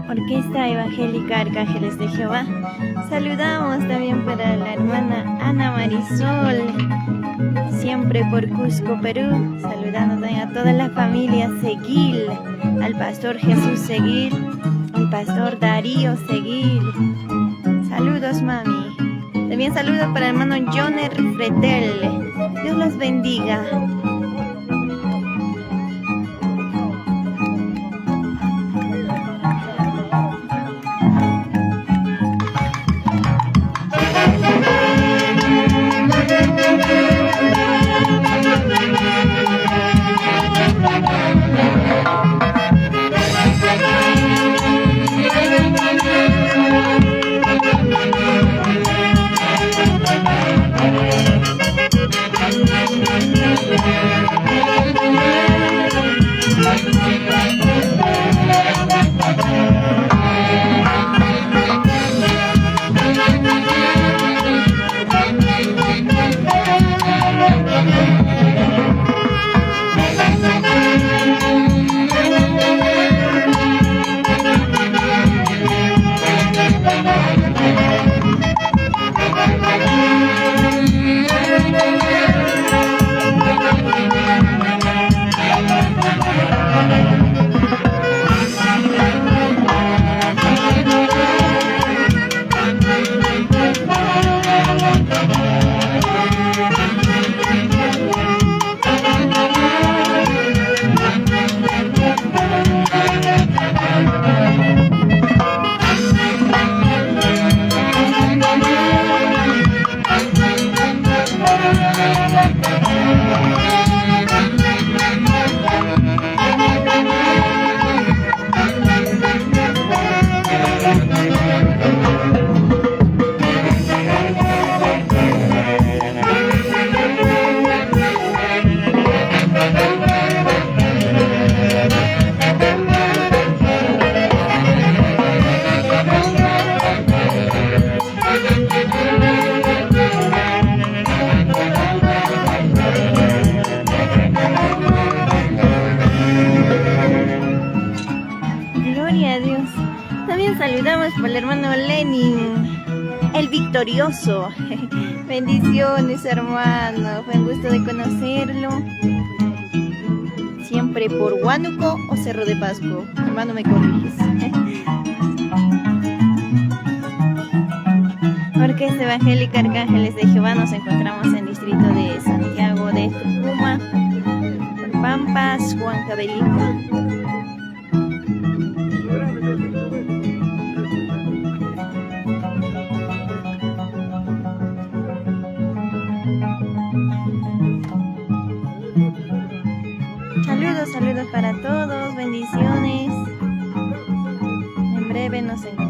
Orquesta Evangélica Arcángeles de Jehová. Saludamos también para la hermana Ana Marisol, siempre por Cusco, Perú. Saludando también a toda la familia Seguil, al pastor Jesús Seguil, al pastor Darío Seguil. Saludos, mami. También saludos para el hermano Joner Fretel. Dios los bendiga. Lenin, el victorioso. Bendiciones, hermano. Fue un gusto de conocerlo. Siempre por Huánuco o Cerro de Pasco. Hermano, me corriges. Orquesta Evangélica Arcángeles de Jehová. Nos encontramos en el distrito de Santiago de Tucumán, por Pampas, Huancavelica. Saludos para todos, bendiciones. En breve nos encontramos.